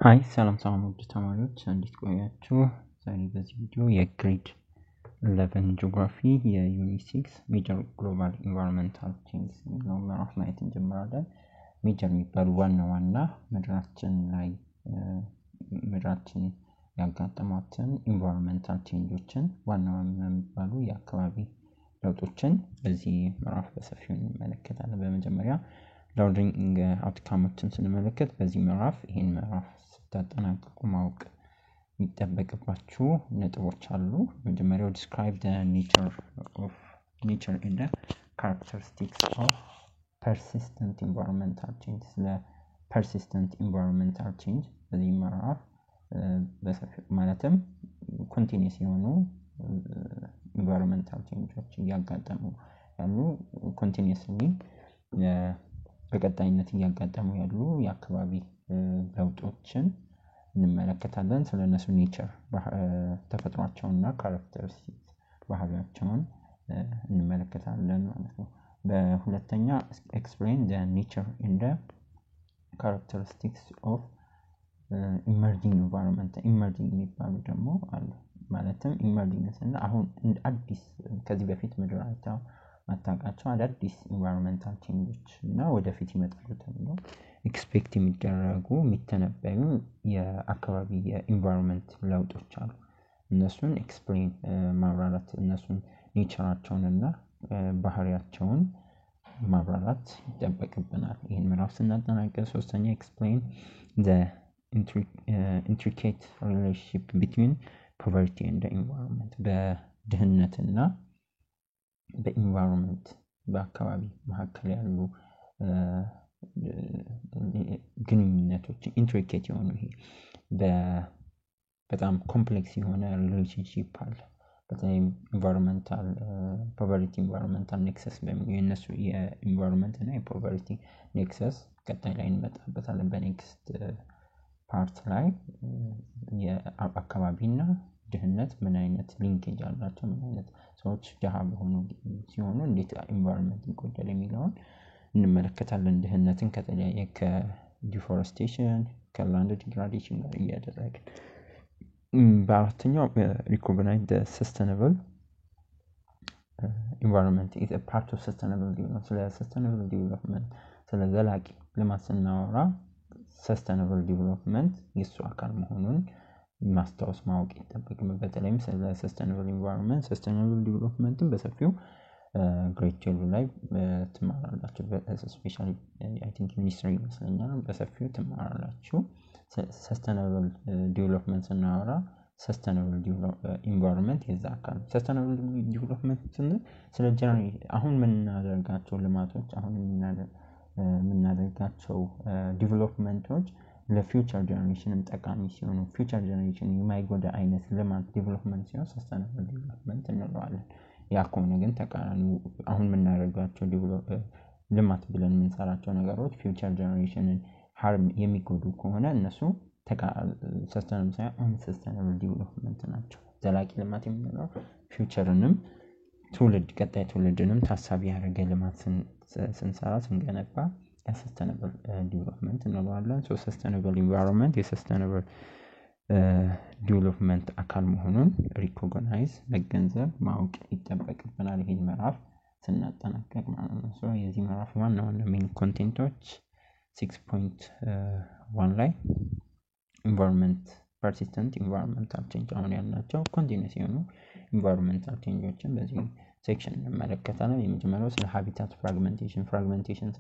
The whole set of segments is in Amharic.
ሃይ ሰላም ውድ ተማሪዎች እንዴት ቆያችሁ? ዛሬ በዚህ ቪዲዮ የግሬድ 11 ጂኦግራፊ የዩኒት 6 ሜጀር ግሎባል ኢንቫይሮንመንታል ቼንጅስ ነው ምዕራፍ ማየት እንጀምራለን። ሜጀር የሚባሉ ዋና ምድራችን ያጋጠሟትን ኢንቫይሮንመንታል ቼንጆችን ዋና የሚባሉ የአካባቢ ለውጦችን በዚህ ምዕራፍ በሰፊው እንመለከታለን። በመጀመሪያ ለርኒንግ አውትካሞችን ስንመለከት በዚህ ምዕራፍ ይሄን ምዕራፍ ስታጠናቅቁ ማወቅ የሚጠበቅባችሁ ነጥቦች አሉ። መጀመሪያው describe the nature and the characteristics of persistent environmental change ስለ persistent environmental change በዚህ ምዕራፍ በሰፊው ማለትም continuous የሆኑ environmental changes እያጋጠሙ ያሉ continuously በቀጣይነት እያጋጠሙ ያሉ የአካባቢ ለውጦችን እንመለከታለን። ስለነሱ ኔቸር ተፈጥሯቸውና ካራክተሪስቲክስ ባህሪያቸውን እንመለከታለን ማለት ነው። በሁለተኛ explain the nature and the characteristics of emerging environment emerging የሚባሉ ደግሞ አሉ። ማለትም emerging እና አሁን አዲስ ከዚህ በፊት ምድር አይተው ማታውቃቸው አዳዲስ ኢንቫይሮንመንታል ቼንጆች እና ወደፊት ይመጣሉ ተብሎ ኤክስፔክት የሚደረጉ የሚተነበዩ የአካባቢ የኢንቫይሮንመንት ለውጦች አሉ። እነሱን ኤክስፕሌን ማብራራት እነሱን ኔቸራቸውን እና ባህሪያቸውን ማብራራት ይጠበቅብናል። ይሄን ምዕራፍ ስናጠናቅቅ ሶስተኛ explain the intricate relationship between poverty and the environment በድህነትና በኢንቫይሮንመንት በአካባቢ መካከል ያሉ ግንኙነቶች ኢንትሪኬት የሆኑ ይሄ በጣም ኮምፕሌክስ የሆነ ሪሌሽንሺፕ አለ። በተለይም ኢንቫይሮንመንታል ፖቨርቲ ኢንቫይሮንመንታል ኔክሰስ በሚለው የነሱ የኢንቫይሮንመንት እና የፖቨርቲ ኔክሰስ ቀጣይ ላይ እንመጣበታለን። በኔክስት ፓርት ላይ የአካባቢና ድህነት ምን አይነት ሊንኬጅ አላቸው፣ ምን አይነት ሰዎች ድሃ ሲሆኑ እንዴት ኢንቫይሮንመንት ይጎዳል የሚለውን እንመለከታለን። ድህነትን ከተለያየ ከዲፎረስቴሽን ከላንድ ዲግራዴሽን ጋር እያደረግን በአራተኛው recognize the sustainable environment is a part of sustainable development ስለ sustainable development ስለ ዘላቂ ልማት ስናወራ sustainable development የሱ አካል መሆኑን ማስታወስ ማወቅ ይጠበቅብናል። በተለይም ስለ sustainable environment sustainable development በሰፊው ግሬድ 12 ላይ ትማራላችሁ። ስፔሻሊ አይ ቲንክ ሚኒስትሪ ይመስለኛል በሰፊው ትማራላችሁ። sustainable development ስናወራ sustainable environment የዛ አካል sustainable development ስለ አሁን የምናደርጋቸው ልማቶች አሁን የምናደርጋቸው ዲቨሎፕመንቶች ለፊውቸር ጀነሬሽንም ጠቃሚ ሲሆኑ ፊውቸር ጀነሬሽን የማይጎዳ አይነት ልማት ዲቨሎፕመንት ሲሆን sustainable development እንለዋለን። ያ ከሆነ ግን ተቃራኒ አሁን የምናደርጋቸው ልማት ብለን የምንሰራቸው ነገሮች ፊውቸር ጀነሬሽንን ሃርም የሚጎዱ ከሆነ እነሱ ሰስተናብል ሳይሆን አንሰስተናብል ዲቨሎፕመንት ናቸው። ዘላቂ ልማት የምንለው ፊውቸርንም ቀጣይ ትውልድንም ታሳቢ ያደረገ ልማት ስንሰራ ስንገነባ ሰስተናብል ዲቨሎፕመንት እንለዋለን። ሰስተናብል ኢንቫይሮንመንት የሰስተናብል ዲቨሎፕመንት አካል መሆኑን ሪኮግናይዝ መገንዘብ ማወቅ ይጠበቅብናል። ይሄን ምዕራፍ ስናጠናቅቅ ማለት ነው። የዚህ ምዕራፍ ዋና ሜን ኮንቴንቶች 6.1 ላይ ኢንቫይሮንመንት persistent environmental change አሁን ያልናቸው ኮንቲኒዩስ የሆኑ ኢንቫይሮንመንታል ቼንጆችን በዚህ ሴክሽን እንመለከታለን። የመጀመሪያው ስለ ሃቢታት ፍራግሜንቴሽን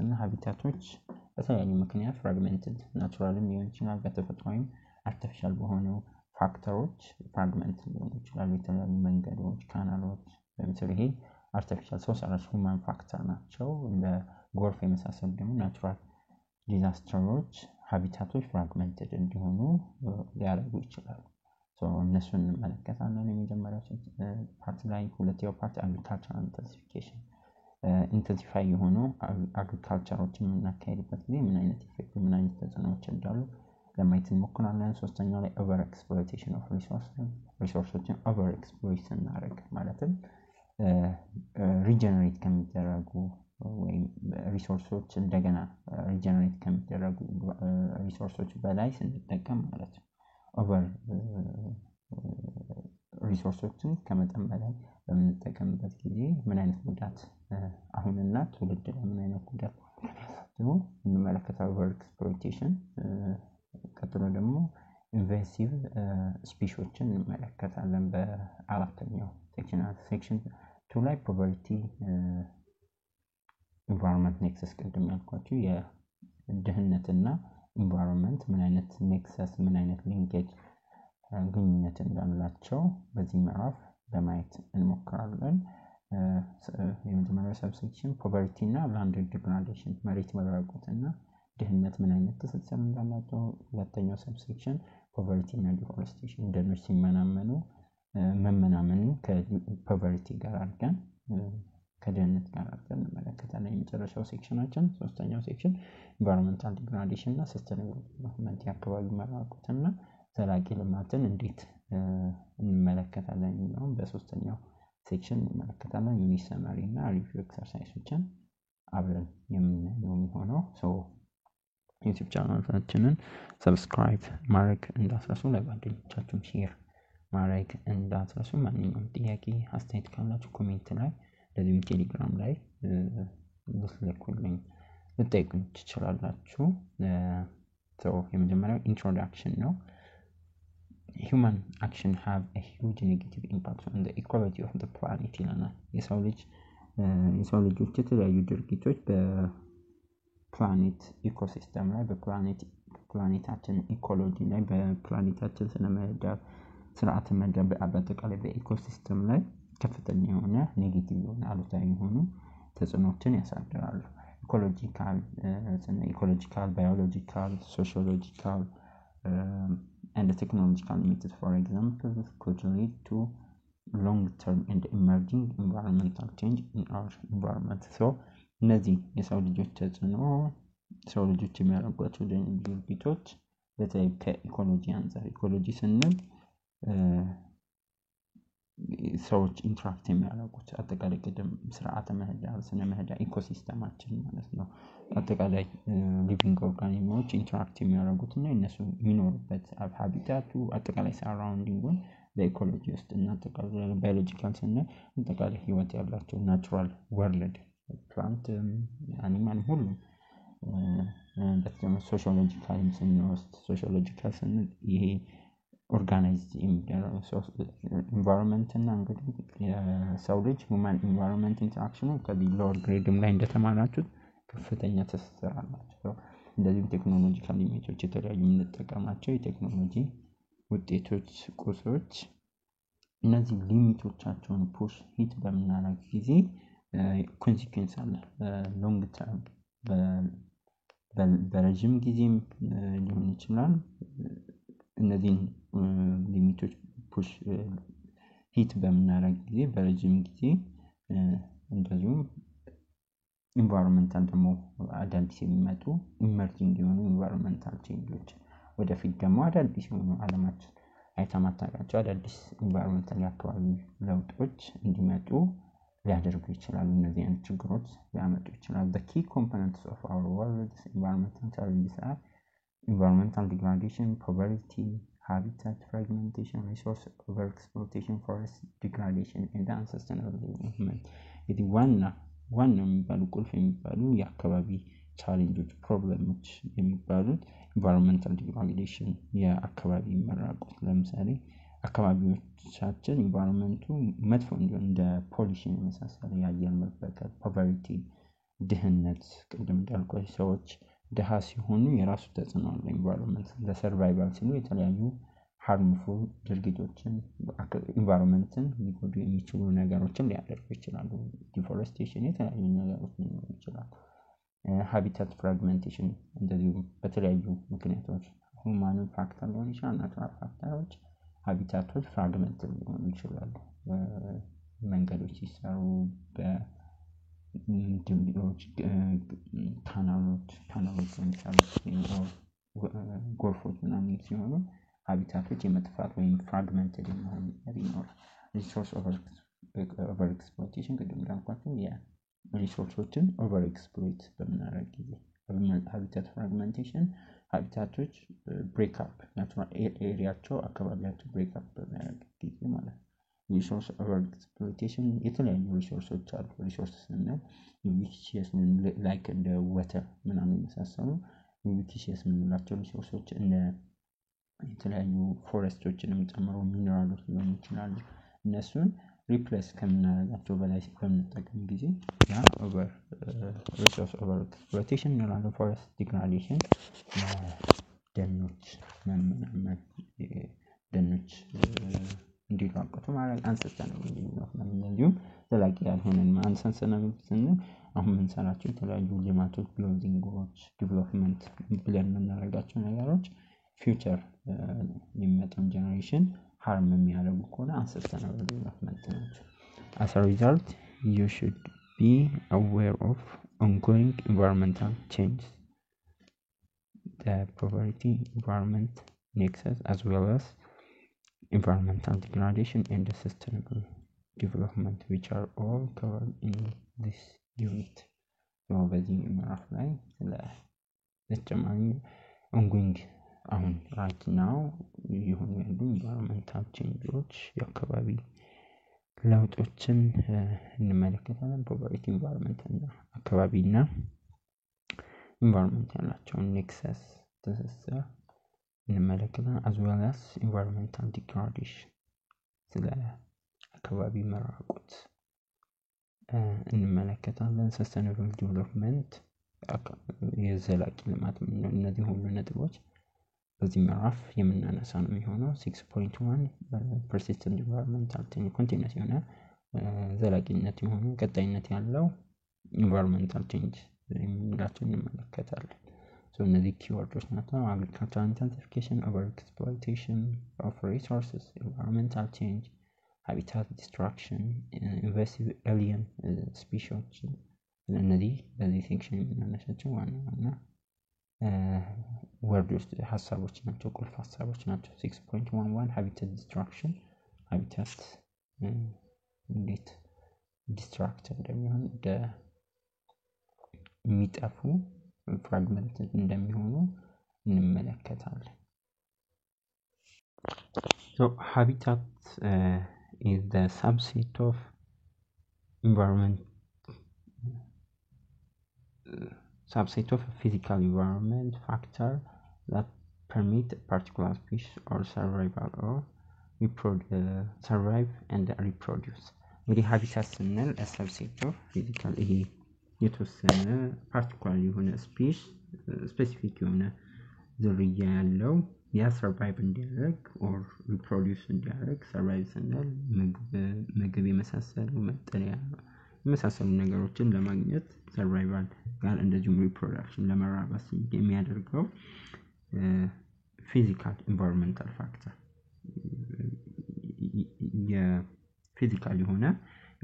እና ሃቢታቶች በተለያዩ ምክንያት ፍራግሜንትድ ናቹራልም ሊሆን ይችላል በተፈጥሯዊም አርቲፊሻል በሆኑ ፋክተሮች ፍራግመንት ሊሆኑ ይችላሉ። የተለያዩ መንገዶች ካናሎች ለምሳሌ ይሄ አርቲፊሻል ሶርስ ሁማን ፋክተር ናቸው። እንደ ጎርፍ የመሳሰሉ ደግሞ ናቹራል ዲዛስተሮች ሃቢታቶች ፍራግመንትድ እንዲሆኑ ሊያደርጉ ይችላሉ። እነሱን እንመለከታለን። የመጀመሪያው ፓርት ላይ ሁለተኛው ፓርት አግሪካልቸራል ኢንተንሲፊኬሽን ኢንተንሲፋይ የሆኑ አግሪካልቸሮችን የምናካሄድበት ጊዜ ምን አይነት ኢፌክት ምን አይነት ተጽዕኖዎች እንዳሉ ለማየት እንሞክራለን። ሶስተኛው ላይ ኦቨር ኤክስፕሎይቴሽን ኦፍ ሪሶርሶችን ኦቨር ኤክስፕሎይት ስናደርግ ማለትም ሪጀነሬት ከሚደረጉ ወይም ሪሶርሶች እንደገና ሪጀነሬት ከሚደረጉ ሪሶርሶች በላይ ስንጠቀም ማለት ነው። ኦቨር ሪሶርሶችን ከመጠን በላይ በምንጠቀምበት ጊዜ ምን አይነት ጉዳት አሁንና ትውልድ ላይ ምን አይነት ጉዳት ነው እንመለከታለን። ኦቨር ኤክስፕሎይቴሽን፣ ቀጥሎ ደግሞ ኢንቨሲቭ ስፒሾችን እንመለከታለን በአራተኛው ሴክሽን 2 ላይ ፖቨርቲ ኢንቫይሮንመንት ኔክሰስ ቅድም ያልኳችሁ የድህነትና ኢንቫይሮንመንት ምን አይነት ኔክሰስ ምን አይነት ሊንኬጅ ግንኙነት እንዳላቸው በዚህ ምዕራፍ ለማየት እንሞክራለን። የመጀመሪያው ሰብሴክሽን ፖቨርቲ እና ላንድ ዲግራዴሽን መሬት መራቆትና ድህነት ምን አይነት ትስስር እንዳላቸው። ሁለተኛው ሰብሴክሽን ፖቨርቲ እና ዲፎረስቴሽን ደኖች ሲመናመኑ መመናመንን ከፖቨርቲ ጋር አድርገን ከድህነት ጋር አድርገን እንመለከታለን። የመጨረሻው ሴክሽናችን ሶስተኛው ሴክሽን ኢንቫይሮንመንታል ዲግራዴሽን እና ሰስተይነብል ዴቨሎፕመንት የአካባቢ መራቆትና ዘላቂ ልማትን እንዴት እንመለከታለን የሚለውን በሶስተኛው ሴክሽን እንመለከታለን። ዩኒት ሰመሪ እና ሪቪው ኤክሰርሳይሶችን አብረን የምናየው የሚሆነው። ዩቲዩብ ቻናላችንን ሰብስክራይብ ማድረግ እንዳትረሱ፣ ለጓደኞቻችሁም ሼር ማድረግ እንዳትረሱ። ማንኛውም ጥያቄ አስተያየት ካላችሁ ኮሜንት ላይ እንደዚሁም ቴሌግራም ላይ ልትልኩልኝ ልትጠይቁኝ ትችላላችሁ። የመጀመሪያው ኢንትሮዳክሽን ነው። Human action have a huge negative impact on the ecology of the planet ይለናል። የሰው ልጆች የተለያዩ ድርጊቶች በፕላኔት ኢኮሲስተም ላይ በፕላኔታችን ኢኮሎጂ ላይ በፕላኔታችን ስርዓተ ምህዳር በአጠቃላይ በኢኮሲስተም ላይ ከፍተኛ የሆነ ኔጌቲቭ የሆነ አሉታዊ የሆኑ ተጽዕኖችን ያሳድራሉ። ኢኮሎጂካል ባዮሎጂካል ሶሺዮሎጂካል and the technological limits, for example, could lead to long-term and emerging environmental change in our environment. So እነዚህ የሰው ልጆች ተጽዕኖ ሰው ልጆች የሚያደርጓቸው ድርጊቶች በተለይ ከኢኮሎጂ አንፃር ኢኮሎጂ ስንል ሰዎች ኢንተራክት የሚያደርጉት አጠቃላይ ቅድም ስርዓተ ምህዳር ስነ ምህዳር ኢኮሲስተማችን ማለት ነው። አጠቃላይ ሊቪንግ ኦርጋኒዝሞች ኢንተራክት የሚያደርጉትና እነሱ የሚኖሩበት ሃቢታቱ አጠቃላይ ሰራውንዲንጉን በኢኮሎጂ ውስጥ እና አጠቃላይ ባዮሎጂካል ስንል አጠቃላይ ህይወት ያላቸው ናቹራል ወርልድ ፕላንት አኒማል ሁሉ በተለይ ሶሺዮሎጂካል ስንወስድ ሶሺዮሎጂካል ስንል ይሄ ኦርጋናይዝድ ኢንቫይሮንመንት እና እንግዲህ የሰው ልጅ ሁማን ኢንቫይሮንመንት ኢንተራክሽኑ ከዚህ ሎወር ግሬድም ላይ እንደተማራችሁት ከፍተኛ ትስስር አላቸው። እንደዚሁም ቴክኖሎጂካል ሊሚቶች የተለያዩ የምንጠቀማቸው የቴክኖሎጂ ውጤቶች ቁሶች እነዚህ ሊሚቶቻቸውን ፑሽ ሂት በምናደርግ ጊዜ ኮንሲኩዌንስ አለ። ሎንግ ተርም በረጅም ጊዜም ሊሆን ይችላል። እነዚህን ሊሚቶች ፑሽ ሂት በምናደርግ ጊዜ በረጅም ጊዜ እንደዚሁም ኢንቫይሮንመንታል ደግሞ አዳዲስ የሚመጡ ኢመርጂንግ የሆኑ ኢንቫይሮንመንታል ቼንጆች ወደፊት ደግሞ አዳዲስ የሆኑ ዓለማችን አይተማታቸው አዳዲስ ኢንቫይሮንመንታል የአካባቢ ለውጦች እንዲመጡ ሊያደርጉ ይችላሉ። እነዚህ አይነት ችግሮች ሊያመጡ ይችላሉ። the key components of our world's environmental challenges are environmental degradation, poverty, habitat fragmentation, resource overexploitation, forest degradation, and unsustainable development. እንግዲህ ዋና የሚባሉ ቁልፍ የሚባሉ የአካባቢ ቻሌንጆች ፕሮብሌሞች የሚባሉት ኢንቫይሮንመንታል ዲግራዴሽን የአካባቢ መራቆት፣ ለምሳሌ አካባቢዎቻችን ኢንቫይሮንመንቱ መጥፎ እንዲሆን እንደ ፖሊሽን የመሳሰለ የአየር መበከል፣ ፖቨርቲ ድህነት ቅድም እንዳልኳችሁ ሰዎች ድሃ ሲሆኑ የራሱ ተጽዕኖ አለ። ኢንቫይሮንመንት ለሰርቫይቫል ሲሉ የተለያዩ ሃርምፉል ድርጊቶችን ኢንቫይሮንመንትን ሊጎዱ የሚችሉ ነገሮችን ሊያደርጉ ይችላሉ። ዲፎረስቴሽን የተለያዩ ነገሮች ሊኖሩ ይችላሉ። ሃቢታት ፍራግሜንቴሽን እንደዚሁ በተለያዩ ምክንያቶች ሁማን ፋክተር ሊሆን ይችላል፣ ናቹራል ፋክተሮች ሃቢታቶች ፍራግመንት ሊሆኑ ይችላሉ። መንገዶች ሲሰሩ በድልድዮች ካናሎች ጎርፎች ምናምን ሲሆኑ ሃቢታቶች የመጥፋት ወይም ፍራግመንትድ የመሆን ነገር ይኖራል። ሪሶርስ ኦቨር ኤክስፕሎይቴሽን ቅድም እንዳልኳችሁ ሪሶርሶችን ኦቨር ኤክስፕሎይት በምናደርግ ጊዜ ሃቢታት ፍራግመንቴሽን ሃቢታቶች ብሬክ አፕ ናቹራል ኤሪያቸው አካባቢያቸው ብሬክ አፕ በሚያደርግ ጊዜ ማለት ነው። ሪሶርስ ኦቨር ኤክስፕሎይቴሽን የተለያዩ ሪሶርሶች አሉ። ሪሶርስ ስንል ዩቢኪሲየስ ላይክ እንደ ወተር ምናምን የመሳሰሉ ዩቢኪሲየስ የምንላቸው ሪሶርሶች እንደ የተለያዩ ፎረስቶችንም ጨምሮ ሚነራሎች ሊሆኑ ይችላሉ። እነሱን ሪፕሌስ ከምናደርጋቸው በላይ በምንጠቀም ጊዜ ያ ኦቨር ሪሶርስ ኦቨር ኤክስፕሎይቴሽን እንላለን። ፎረስት ዲግራዴሽን ደኖች መመናመን ደኖች እንዲራቆቱ ማድረግ አንሰስተናብል ዲቨሎፕመንት እንዲሁም ዘላቂ ያልሆነን አንሰስተናብል ስንል አሁን የምንሰራቸው የተለያዩ ልማቶች ቢልዲንጎች ዲቨሎፕመንት ብለን የምናደርጋቸው ነገሮች ፊውቸር የሚመጣውን ጀነሬሽን harm የሚያደርጉ ከሆነ unsustainable development ናቸው። As a result, you should be aware of ongoing environmental change, the poverty, environment nexus, as well as environmental degradation and the sustainable development, which are all covered in this unit. So, በዚህ ምዕራፍ ላይ ለተጨማሪ ongoing አሁን right now የሆኑ ያሉ environmental changes የአካባቢ ለውጦችን እንመለከታለን። poverty environment እና አካባቢና environment ያላቸውን nexus ትስስር እንመለከታለን። as well as environmental degradation ስለ አካባቢ መራቆት እንመለከታለን። sustainable development የዘላቂ ልማት እነዚህ ሁሉ ነጥቦች በዚህ ምዕራፍ የምናነሳ ነው የሚሆነው። 6.1 persistent environmental change continuous የሆነ ዘላቂነት የሆነ ቀጣይነት ያለው environmental change የሚላቸውን እንመለከታለን። እነዚህ ኪወርዶች ናቸው። agricultural intensification, over exploitation of resources, environmental change, habitat destruction, invasive alien species እነዚህ በዚህ ሴክሽን የምናነሳቸው ዋና ወርዶች ሐሳቦች ናቸው፣ ቁልፍ ሐሳቦች ናቸው። 6.11 habitat destruction habitat እንዴት ዲስትራክት እንደሚሆን የሚጠፉ ፍራግመንት እንደሚሆኑ እንመለከታለን። So habitat is the subset of environment subset of a physical environment factor that permit a particular species or survival or survive and reproduce. እንግዲህ habitat ስንል a subset of physical ይሄ የተወሰነ particular የሆነ specific የሆነ ዝርያ ያለው ያ survive እንዲያደርግ or reproduce እንዲያደርግ survive ስንል ምግብ የመሳሰሉ መጠለያ የመሳሰሉ ነገሮችን ለማግኘት survival ጋር እንደዚሁም reproduction ለመራባት የሚያደርገው physical environmental factor የፊዚካል የሆነ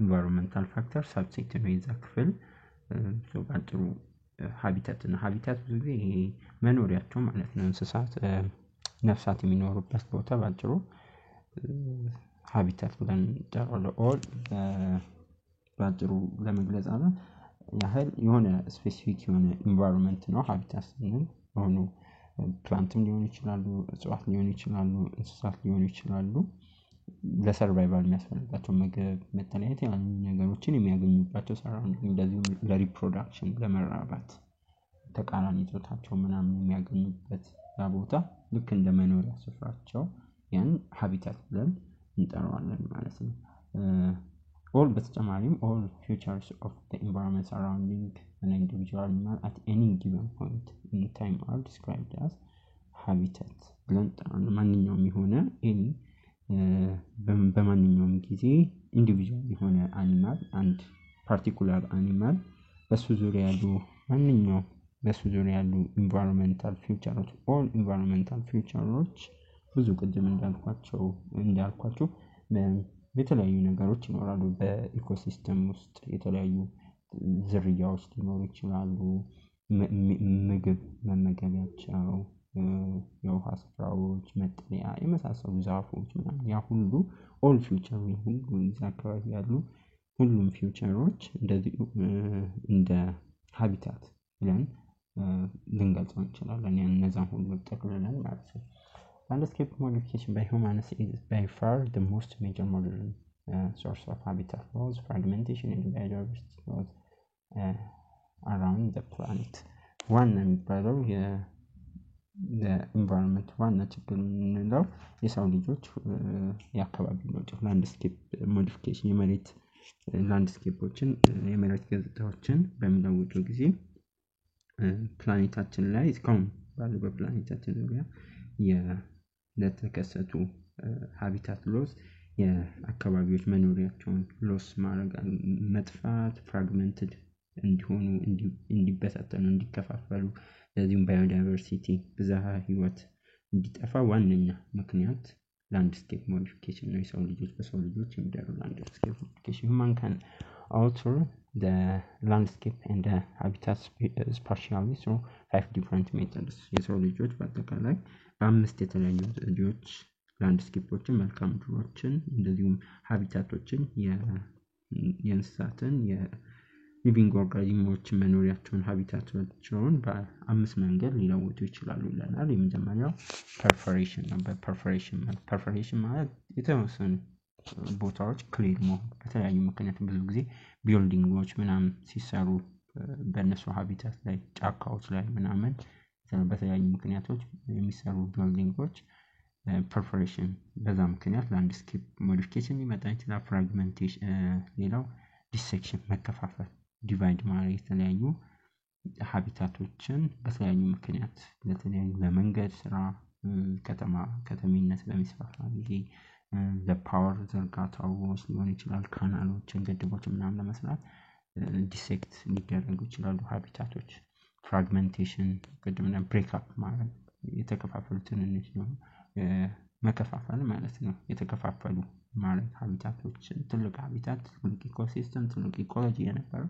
environmental factor subset ነው የዛ ክፍል። ባጭሩ habitat እና habitat ብዙ ጊዜ ይሄ መኖሪያቸው ማለት ነው እንስሳት ነፍሳት የሚኖሩበት ቦታ ባጭሩ habitat ብለን እንጠራዋለን። ኦል ባጭሩ ለመግለጽ ያህል የሆነ ስፔሲፊክ የሆነ environment ነው habitat ስንል ሆኖ ፕላንትም ሊሆን ይችላሉ፣ እጽዋት ሊሆን ይችላሉ፣ እንስሳት ሊሆን ይችላሉ ለሰርቫይቫል የሚያስፈልጋቸው ምግብ መጠለያ የተለያዩ ነገሮችን የሚያገኙባቸው ሰራውንዲንግ እንደዚሁ ለሪፕሮዳክሽን ለመራባት ተቃራኒ ጾታቸው ምናምን የሚያገኙበት ያ ቦታ ልክ እንደ መኖሪያ ስፍራቸው ያን habitat ብለን እንጠራዋለን ማለት ነው። all በተጨማሪም all features of the environment surrounding an individual animal at any given point in time are described as habitat ብለን እንጠራዋለን። ማንኛውም የሆነ any በማንኛውም ጊዜ ኢንዲቪጁዋል የሆነ አኒማል አንድ ፓርቲኩላር አኒማል በሱ ዙሪያ ያሉ ማንኛውም በሱ ዙሪያ ያሉ ኢንቫይሮንመንታል ፊውቸሮች ኦል ኢንቫይሮንመንታል ፊውቸሮች ብዙ ቅድም እንዳልኳቸው የተለያዩ ነገሮች ይኖራሉ። በኢኮሲስተም ውስጥ የተለያዩ ዝርያዎች ሊኖሩ ይችላሉ። ምግብ መመገቢያቸው የውሃ ስፍራዎች መጠለያ የመሳሰሉ ዛፎች ምናምን ያ ሁሉ ኦል ፊውቸር ሁሉ እዛ አካባቢ ያሉ ሁሉም ፊውቸሮች እንደዚህ እንደ ሃቢታት ብለን ልንገልጸው እንችላለን። እነዛን ሁሉ ጠቅልለን ማለት ነው። Landscape modification by humans is by far the most major modern source of habitat loss, fragmentation, and biodiversity loss around the planet. ዋና የሚባለው የኢንቫይሮንመንት ዋና ችግር የምንለው የሰው ልጆች የአካባቢ ለውጥ ላንድስኬፕ ሞዲፊኬሽን የመሬት ላንድስኬፖችን የመሬት ገጽታዎችን በሚለውጡ ጊዜ ፕላኔታችን ላይ እስካሁን ባለው በፕላኔታችን ዙሪያ ለተከሰቱ ሃቢታት ሎስ የአካባቢዎች መኖሪያቸውን ሎስ ማድረግ መጥፋት ፍራግመንትድ እንዲሆኑ እንዲበታተኑ እንዲከፋፈሉ ለዚህም ባዮዳይቨርሲቲ ብዝሃ ህይወት እንዲጠፋ ዋነኛ ምክንያት landscape modification ነው። የሰው ልጆች በሰው ልጆች የሚደረግ landscape modification human can alter the landscape and the habitat spatially through 5 different methods. የሰው ልጆች በአጠቃላይ በአምስት የተለያዩ ዘዴዎች ላንድስኬፖችን መልክዓ ምድሮችን እንደዚሁም ሃቢታቶችን የእንስሳትን የሊቪንግ ኦርጋኒዝሞችን መኖሪያቸውን ሃቢታቶችን በአምስት መንገድ ሊለውጡ ይችላሉ ይለናል። የመጀመሪያው ፐርፎሬሽን ነው። ፐርፎሬሽን ማለት የተወሰኑ ቦታዎች ክሊር መሆን በተለያዩ ምክንያት ብዙ ጊዜ ቢልዲንጎች ምናምን ሲሰሩ በእነሱ ሃቢታት ላይ ጫካዎች ላይ ምናምን በተለያዩ ምክንያቶች የሚሰሩ ቢልዲንጎች ፐርፎሬሽን በዛ ምክንያት ላንድስኬፕ ሞዲፊኬሽን ሊመጣ ይችላል። ፍራግመንቴሽን ሌላው ዲሴክሽን መከፋፈል ዲቫይድ ማለት የተለያዩ ሃቢታቶችን በተለያዩ ምክንያት ለተለያዩ ለመንገድ ስራ ከተማነት በሚስፋፋ ጊዜ ለፓወር ዝርጋታዎች ሊሆን ይችላል ካናሎችን ገድቦች ምናምን ለመስራት ዲሴክት ሊደረጉ ይችላሉ ሃቢታቶች። ፍራግመንቴሽን ቅድምና ብሬክ አፕ ማለት የተከፋፈሉ ትንንሽ ነው መከፋፈል ማለት ነው። የተከፋፈሉ ማለት ሃቢታቶችን ትልቅ ሃቢታት ትልቅ ኢኮሲስተም ትልቅ ኢኮሎጂ የነበረው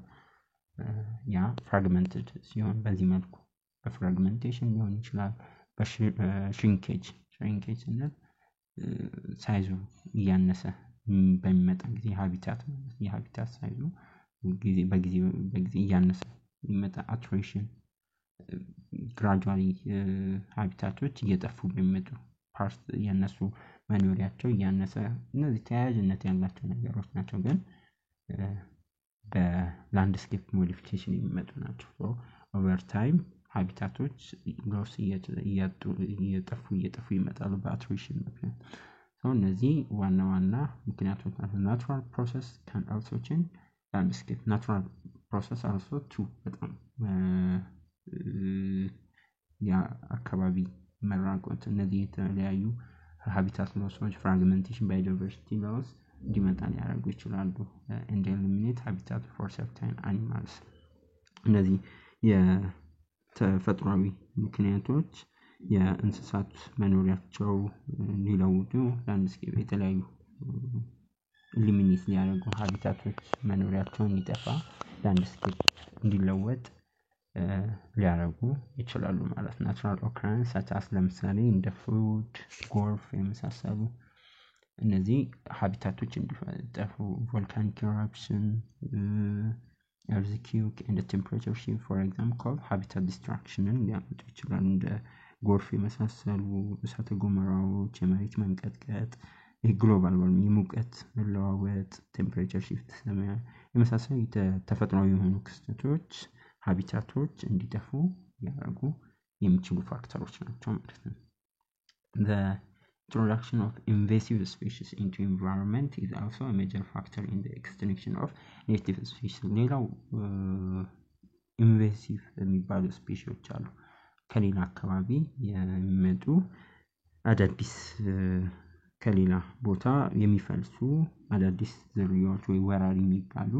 ያ ፍራግመንትድ ሲሆን በዚህ መልኩ በፍራግመንቴሽን ሊሆን ይችላል። በሽሪንኬጅ እና ሳይዙ እያነሰ በሚመጣ ጊዜ ሃቢታት ማለት የሃቢታት ሳይዙ በጊዜ እያነሰ የሚመጣ አትሬሽን ግራጁዋሊ ሃቢታቶች እየጠፉ በሚመጡ ፓርት የነሱ መኖሪያቸው እያነሰ እነዚህ ተያያዥነት ያላቸው ነገሮች ናቸው። ግን በላንድስኬፕ ሞዲፊኬሽን የሚመጡ ናቸው። ኦቨር ታይም ሃቢታቶች ሎስ እየጠፉ ይመጣሉ በአትሪሽን ምክንያት። እነዚህ ዋና ምክንያቶች ናቸው። ናቹራል ፕሮሰስ ካን አልሶ ቼንጅ ላንድስኬፕ ናቹራል ፕሮሰስ አልሶ ቱ በጣም የአካባቢ መራቆት እነዚህ የተለያዩ ሃቢታት ሎሶች ፍራግመንቴሽን ባዮዳይቨርሲቲ ሎስ እንዲመጣ ሊያደርጉ ይችላሉ። and eliminate habitat for certain animals እነዚህ የተፈጥሯዊ ምክንያቶች የእንስሳት መኖሪያቸው ሊለውጡ ላንድስኬፕ የተለያዩ ኤሊሚኔት ሊያደርጉ ሃቢታቶች መኖሪያቸውን እንዲጠፋ ላንድስኬፕ እንዲለወጥ ሊያደርጉ ይችላሉ ማለት ነው። ናቹራል ኦከረንስ such as ለምሳሌ እንደ ፍሉድ ጎርፍ የመሳሰሉ እነዚህ ሃቢታቶች እንዲጠፉ volcanic eruption earthquake and temperature shift for example habitat destruction ሊያመጡ ይችላሉ። እንደ ጎርፍ የመሳሰሉ እሳተ ገሞራዎች የመሬት መንቀጥቀጥ የግሎባል ዋርሚንግ የሙቀት መለዋወጥ ቴምፕሬቸር shift የመሳሰሉ ተፈጥሯዊ የሆኑ ክስተቶች ሃቢታቶች እንዲጠፉ ያደርጉ የሚችሉ ፋክተሮች ናቸው ማለት ነው። The introduction of invasive species into environment is also a major factor in the extinction of native species. ሌላው ኢንቬሲቭ የሚባሉ ስፔሺዎች አሉ። ከሌላ አካባቢ የሚመጡ አዳዲስ ከሌላ ቦታ የሚፈልሱ አዳዲስ ዝርያዎች ወይ ወራሪ የሚባሉ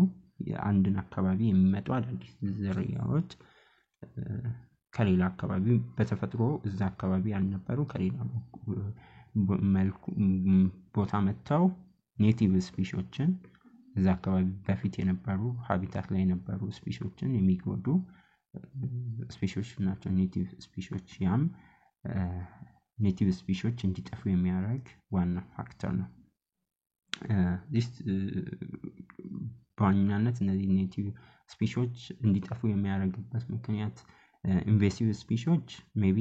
የአንድን አካባቢ የሚመጡ አዳዲስ ዝርያዎች ከሌላ አካባቢ በተፈጥሮ እዛ አካባቢ ያልነበሩ ከሌላ መልኩ ቦታ መጥተው ኔቲቭ ስፒሺዎችን እዛ አካባቢ በፊት የነበሩ ሃቢታት ላይ የነበሩ ስፒሺዎችን የሚጎዱ ስፒሺዎች ናቸው ኔቲቭ ስፒሺዎች። ያም ኔቲቭ ስፒሺዎች እንዲጠፉ የሚያደርግ ዋና ፋክተር ነው። this በዋናነት እነዚህ ኔቲቭ ስፒሾች እንዲጠፉ የሚያደርግበት ምክንያት ኢንቬሲቭ ስፒሾች ሜቢ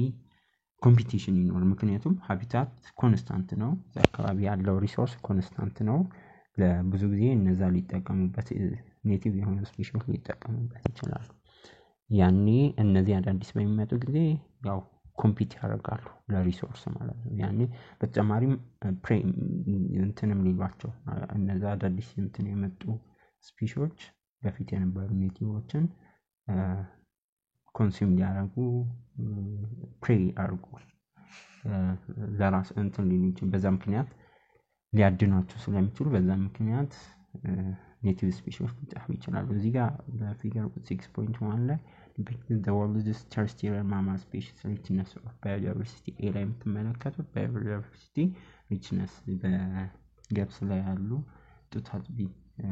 ኮምፒቲሽን ይኖር ምክንያቱም ሃቢታት ኮንስታንት ነው አካባቢ ያለው ሪሶርስ ኮንስታንት ነው ለብዙ ጊዜ እነዛ ሊጠቀሙበት ኔቲቭ የሆኑ ስፒሾች ሊጠቀሙበት ይችላሉ ያኔ እነዚህ አዳዲስ በሚመጡ ጊዜ ያው ኮምፒት ያደርጋሉ ለሪሶርስ ማለት ነው ያኔ በተጨማሪም እንትንም ሊሏቸው እነዛ አዳዲስ እንትን የመጡ ስፒሾች በፊት የነበሩ ኔቲቮችን ኮንሱም ሊያደርጉ ፕሬ አድርጉ ለራስ እንትን ሊሉት በዛ ምክንያት ሊያድኗቸው ስለሚችሉ በዛ ምክንያት ኔቲቭ ስፒሾች ሊጠፉ ይችላሉ እዚህ ጋር በፊገር 6.1 ላይ the world's terrestrial mammal species richness of biodiversity ኤ ላይ የምትመለከቱት biodiversity richness በገብስ ላይ ያሉ ጡት አጥቢ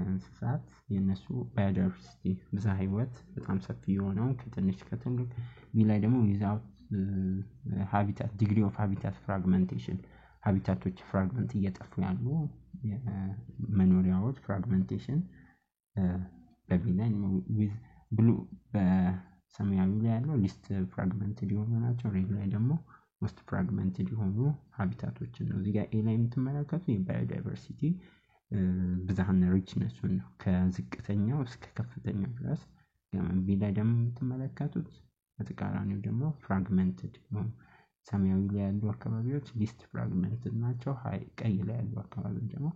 እንስሳት የነሱ biodiversity ብዝሃ ህይወት በጣም ሰፊ የሆነው ከትንሽ ከትልቅ ላይ ደግሞ without habitat degree of habitat fragmentation ሀቢታቶች ፍራግመንት እየጠፉ ያሉ መኖሪያዎች ፍራግመንቴሽን በቢላይ with blue በሰማያዊ ላይ ያለው ሊስት ፍራግመንትድ የሆኑ ናቸው ሬድ ላይ ደግሞ ሞስት ፍራግመንትድ የሆኑ ሀቢታቶችን ነው እዚህ ጋር ኤ ላይ የምትመለከቱ የባዮዳይቨርሲቲ ብዝሃና ሪችነስ ነው ከዝቅተኛው እስከ ከፍተኛው ድረስ ቢ ላይ ደግሞ የምትመለከቱት በተቃራኒው ደግሞ ፍራግመንትድ ነው ሰማያዊ ላይ ያሉ አካባቢዎች ሊስት ፍራግመንትድ ናቸው ቀይ ላይ ያሉ አካባቢዎች ደግሞ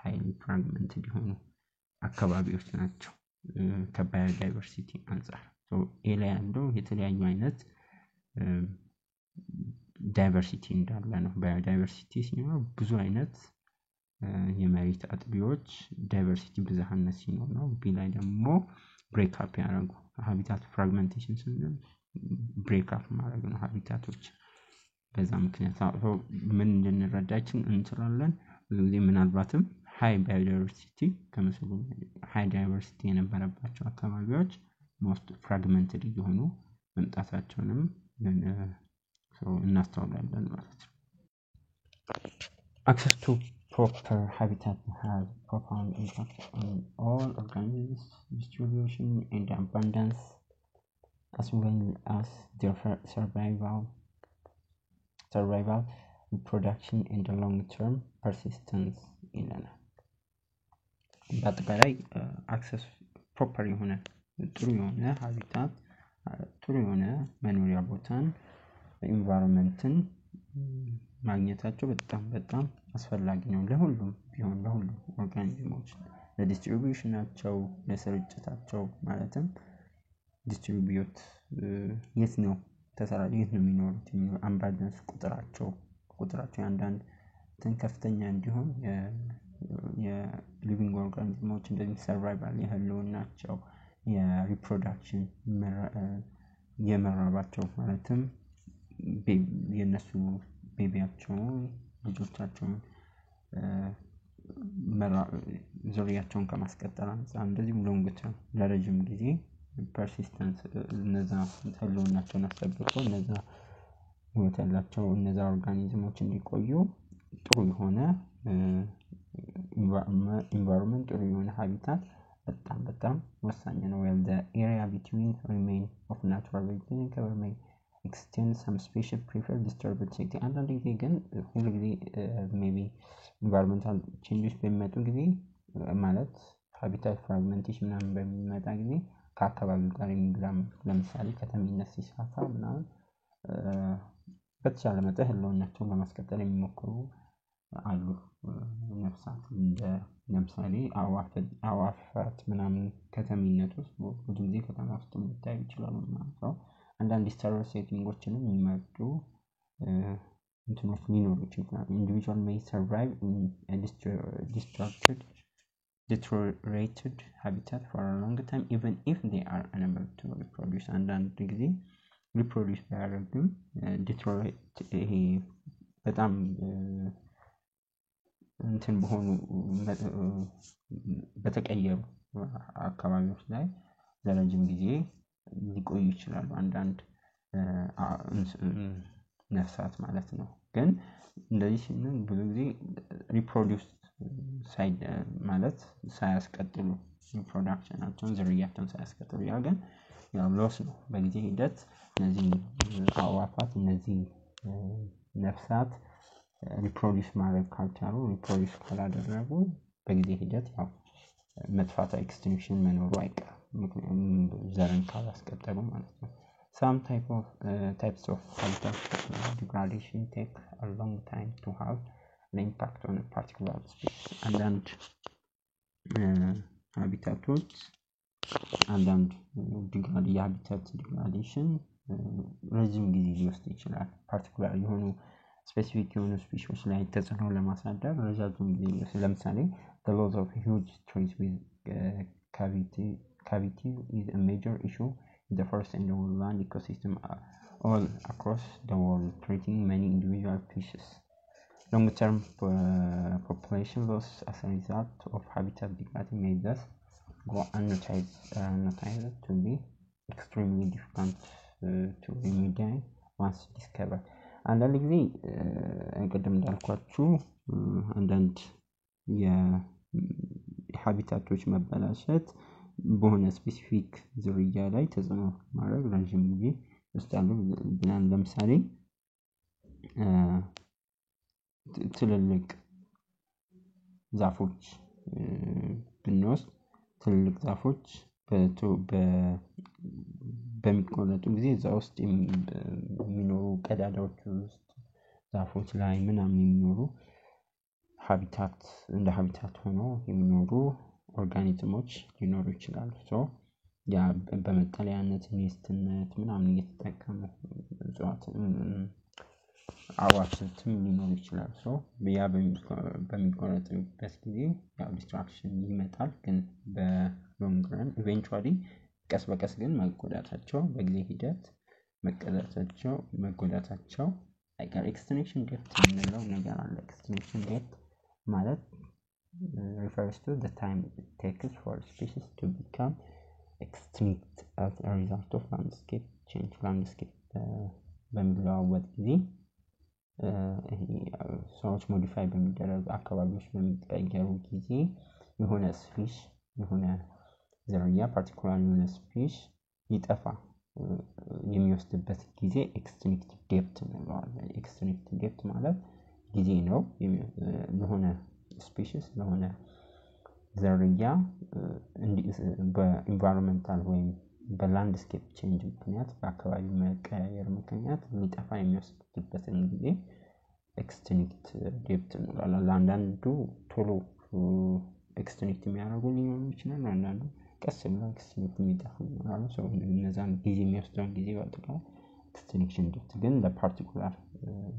ሃይሊ ፍራግመንትድ የሆኑ አካባቢዎች ናቸው ከባዮዳይቨርሲቲ አንፃር ኤ ላይ ያለው የተለያዩ አይነት ዳይቨርሲቲ እንዳለ ነው ባዮዳይቨርሲቲ ሲኖር ብዙ አይነት የመሬት አጥቢዎች ዳይቨርሲቲ ብዝሃነት ሲኖር ነው ቢ ላይ ደግሞ ብሬክ አፕ ያደርጉ ሃቢታት ፍራግመንቴሽን ስንል ብሬክ አፕ ማድረግ ነው ሃቢታቶች በዛ ምክንያት ምን እንድንረዳችን እንችላለን ብዙ ጊዜ ምናልባትም ሃይ ባዮዳይቨርሲቲ ከመስሉ ሃይ ዳይቨርሲቲ የነበረባቸው አካባቢዎች ሞስት ፍራግመንትድ የሆኑ መምጣታቸውንም እናስተውላለን ማለት ነው access to proper habitat has profound impact on all organisms distribution and abundance as well as their survival reproduction and the long-term persistence ይለናል በአጠቃላይ አክሰስ ፕሮፐር የሆነ ጥሩ የሆነ ሃቢታት ጥሩ የሆነ መኖሪያ ቦታን ኢንቫይሮንመንትን ማግኘታቸው በጣም አስፈላጊ ነው ለሁሉም ቢሆን ለሁሉም ኦርጋኒዝሞች ለዲስትሪቢዩሽናቸው ለስርጭታቸው ማለትም ዲስትሪቢዩት የት ነው ተሰራጭ የት ነው የሚኖሩት አምባደንስ ቁጥራቸው አንዳንድ ከፍተኛ እንዲሆን የሊቪንግ ኦርጋኒዝሞች እንደዚህ ሰርቫይቫል የህልውናቸው የሪፕሮዳክሽን የመራባቸው ማለትም የነሱ ቤቢያቸውን ልጆቻቸውን ዙሪያቸውን ከማስቀጠል አንፃር እንደዚህም ሎንግ ተርም ለረጅም ጊዜ ፐርሲስተንስ እነዛ ህልውናቸውን አስጠብቀው እነዛ ህይወት ያላቸው እነዛ ኦርጋኒዝሞች እንዲቆዩ ጥሩ የሆነ ኢንቫይሮንመንት ጥሩ የሆነ ሃቢታት በጣም ወሳኝ ነው well the area between remain of natural vegetation cover may extend some species prefer disturbed setting አንዳንድ ጊዜ ግን ሁሉ ጊዜ maybe environmental changes በሚመጡ ጊዜ ማለት habitat fragmentation ምናምን በሚመጣ ጊዜ ከአካባቢው ጋር የሚግላም ለምሳሌ ከተሚነት ሲሳፋ ምናምን በተቻለ መጠን ህልውናቸውን ለማስቀጠል የሚሞክሩ አሉ ነፍሳት እንደ ለምሳሌ አዋፋት ምናምን ከተሚነት ውስጥ ብዙ ጊዜ ከተማ ውስጥ ሊታዩ ይችላሉ ማለት ነው አንዳንድ ዲስተርብ ሴቲንጎችንም የሚመጡ እንትኖች ሊኖሩ ይችላሉ individual may survive in a deteriorated habitat for a long time even if they are unable to reproduce አንዳንድ ጊዜ reproduce ቢያደርጉም deteriorate ይሄ በጣም እንትን በሆኑ በተቀየሩ አካባቢዎች ላይ ለረጅም ጊዜ ሊቆዩ ይችላሉ አንዳንድ ነፍሳት ማለት ነው ግን እንደዚህ ሲሆን ብዙ ጊዜ ሪፕሮዲዩስ ሳይድ ማለት ሳያስቀጥሉ ሪፕሮዳክሽናቸውን ዝርያቸውን ሳያስቀጥሉ ያ ግን ያው ሎስ ነው። በጊዜ ሂደት እነዚህ አዕዋፋት እነዚህ ነፍሳት ሪፕሮዲስ ማድረግ ካልቻሉ ሪፕሮዲስ ካላደረጉ በጊዜ ሂደት ያው መጥፋት ኤክስቲንክሽን መኖሩ አይቀርም። ምክንያቱም ዘርን ካላስቀጠሉ ማለት ነው። Some types of habitat degradation take a long time to have an impact on a particular species. አንዳንድ ሃቢታቶች አንዳንድ የሃቢታት ዲግራዴሽን ረጅም ጊዜ ሊወስድ ይችላል። ፓርቲኩላር የሆኑ ስፔሲፊክ የሆኑ ስፒሺዎች ላይ ተጽዕኖ ለማሳደር ረጅም ጊዜ ሊወስድ። ለምሳሌ the loss of huge trees with cavity is a major issue in the forest and woodland ecosystem all across the world, threatening many individual species. Long-term population loss as a result of habitat degradation may thus go unnoticed to be extremely difficult to remediate once discovered. አንዳንድ ጊዜ ቅድም እንዳልኳችሁ አንዳንድ የሃቢታቶች መበላሸት በሆነ ስፔሲፊክ ዝርያ ላይ ተጽዕኖ ማድረግ ረጅም ጊዜ ይወስዳሉ ብለን ለምሳሌ ትልልቅ ዛፎች ብንወስድ ትልልቅ ዛፎች በሚቆረጡ ጊዜ እዛ ውስጥ የሚኖሩ ቀዳዳዎች ውስጥ ዛፎች ላይ ምናምን የሚኖሩ ሃቢታት እንደ ሃቢታት ሆኖ የሚኖሩ ኦርጋኒዝሞች ሊኖሩ ይችላሉ። ያ በመጠለያነት ኔስትነት ምናምን እየተጠቀሙ እጽዋት አዕዋፋትም ሊኖሩ ይችላሉ። ያ በሚቆረጥበት ጊዜ ያው ዲስትራክሽን ይመጣል። ግን በሎንግ ረን ኢቬንቹዋሊ ቀስ በቀስ ግን መጎዳታቸው በጊዜ ሂደት መጎዳታቸው አይቀር። ኤክስቲንክሽን ዴፕት የምንለው ነገር አለ። ኤክስቲንክሽን ዴፕት ማለት refers to the time it takes for a species to become extinct as a result of landscape change. landscape በሚለዋወጥ ጊዜ ሰዎች ሞዲፋይ በሚደረጉ አካባቢዎች በሚቀየሩ ጊዜ የሆነ ስፒሽ የሆነ ዝርያ ፓርቲኩላር የሆነ ስፒሽ ሊጠፋ የሚወስድበት ጊዜ ኤክስቲንክት ዴፕት እንለዋለን። ኤክስቲንክት ዴፕት ማለት ጊዜ ነው። ለሆነ ስፒሺስ ለሆነ ዝርያ በኢንቫይሮንመንታል ወይም በላንድስኬፕ ቼንጅ ምክንያት በአካባቢ መቀየር ምክንያት ሊጠፋ የሚወስድበትን ጊዜ ኤክስቲንክት ዴፕት እንለዋለን። ለአንዳንዱ ቶሎ ኤክስቲንክት የሚያደርጉ ሊሆኑ ይችላል። አንዳንዱ ቀስ ብለው ኤክስቲንክት የሚጠፉ ይኖራሉ። እነዛን ጊዜ የሚወስደውን ጊዜ በአጠቃላይ ኤክስቲንክሽን ዴፕት ግን ለፓርቲኩላር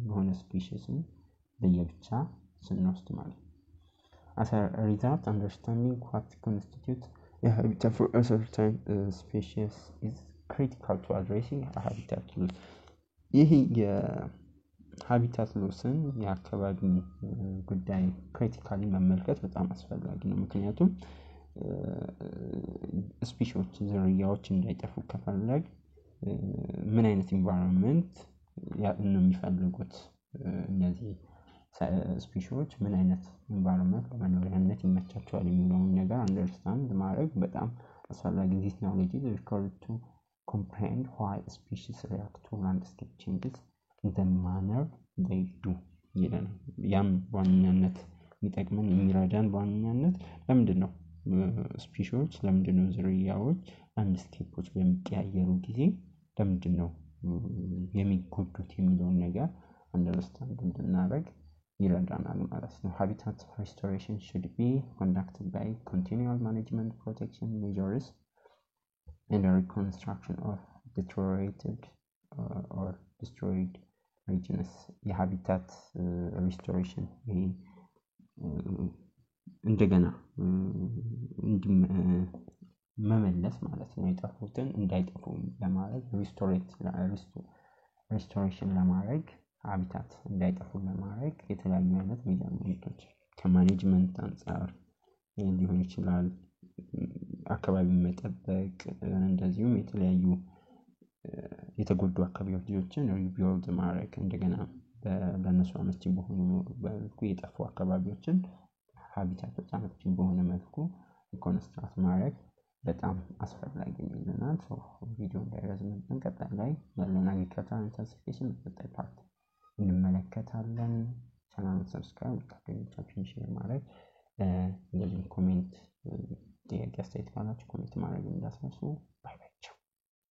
የሆነ ስፒሺስን ለየብቻ ስንወስድ ማለት ነው። As a result, understanding what constitutes a habitat for a certain species is critical to addressing a habitat loss. ይህ የሃቢታት ሎስን የአካባቢ ጉዳይ ክሪቲካሊ መመልከት በጣም አስፈላጊ ነው። ምክንያቱም ስፒሺዎች ዝርያዎች እንዳይጠፉ ከፈለግ ምን አይነት ኢንቫይሮንመንት ነው የሚፈልጉት እነዚህ ስፒሺዎች ምን አይነት ኢንቫይሮንመንት ለመኖሪያነት ይመቻቸዋል የሚለውን ነገር አንደርስታንድ ማድረግ በጣም አስፈላጊ። this knowledge is required to comprehend why species react to landscape changes in the manner they do ይላል። ያም ዋናነት የሚጠቅመን የሚረዳን ዋናነት ለምንድነው ስፒሺዎች ለምንድነው ዝርያዎች ላንድስኬፖች በሚቀያየሩ ጊዜ ለምንድነው የሚጎዱት የሚለውን ነገር አንደርስታንድ እንድናደርግ ይረዳናል ማለት ነው። habitat restoration should be conducted by continual management protection measures and the reconstruction of deteriorated or destroyed regions. የሃቢታት ሪስቶሬሽን እንደገና መመለስ ማለት ነው። የጠፉትን እንዳይጠፉ ለማድረግ ሪስቶሬሽን ለማድረግ ሃቢታት እንዳይጠፉ ለማድረግ የተለያዩ አይነት ሜጀርመንቶች ከማኔጅመንት አንፃር ሊሆን ይችላል። አካባቢ መጠበቅ እንደዚሁም የተለያዩ የተጎዱ አካባቢዎችን ሪቢልድ ማድረግ እንደገና ለነሱ አመቺ በሆኑ በልኩ የጠፉ አካባቢዎችን ሀቢታቶች አመቺ በሆነ መልኩ ኮንስትራክት ማድረግ በጣም አስፈላጊ ነው። ቪዲዮ እንዳይረዝም እንቀጥላለን ላይ ያለውን አግሪካልቸራል ኢንተንሲፊኬሽን በቀጣይ ፓርት እንመለከታለን። ቻናሉን ሰብስክራይብ ጓደኞቻችሁን ሼር ማድረግ እንደዚህ ኮሜንት ጥያቄ አስተያየት ካላችሁ ኮሜንት ማድረግ እንዳትረሱ። ባይ ባይ።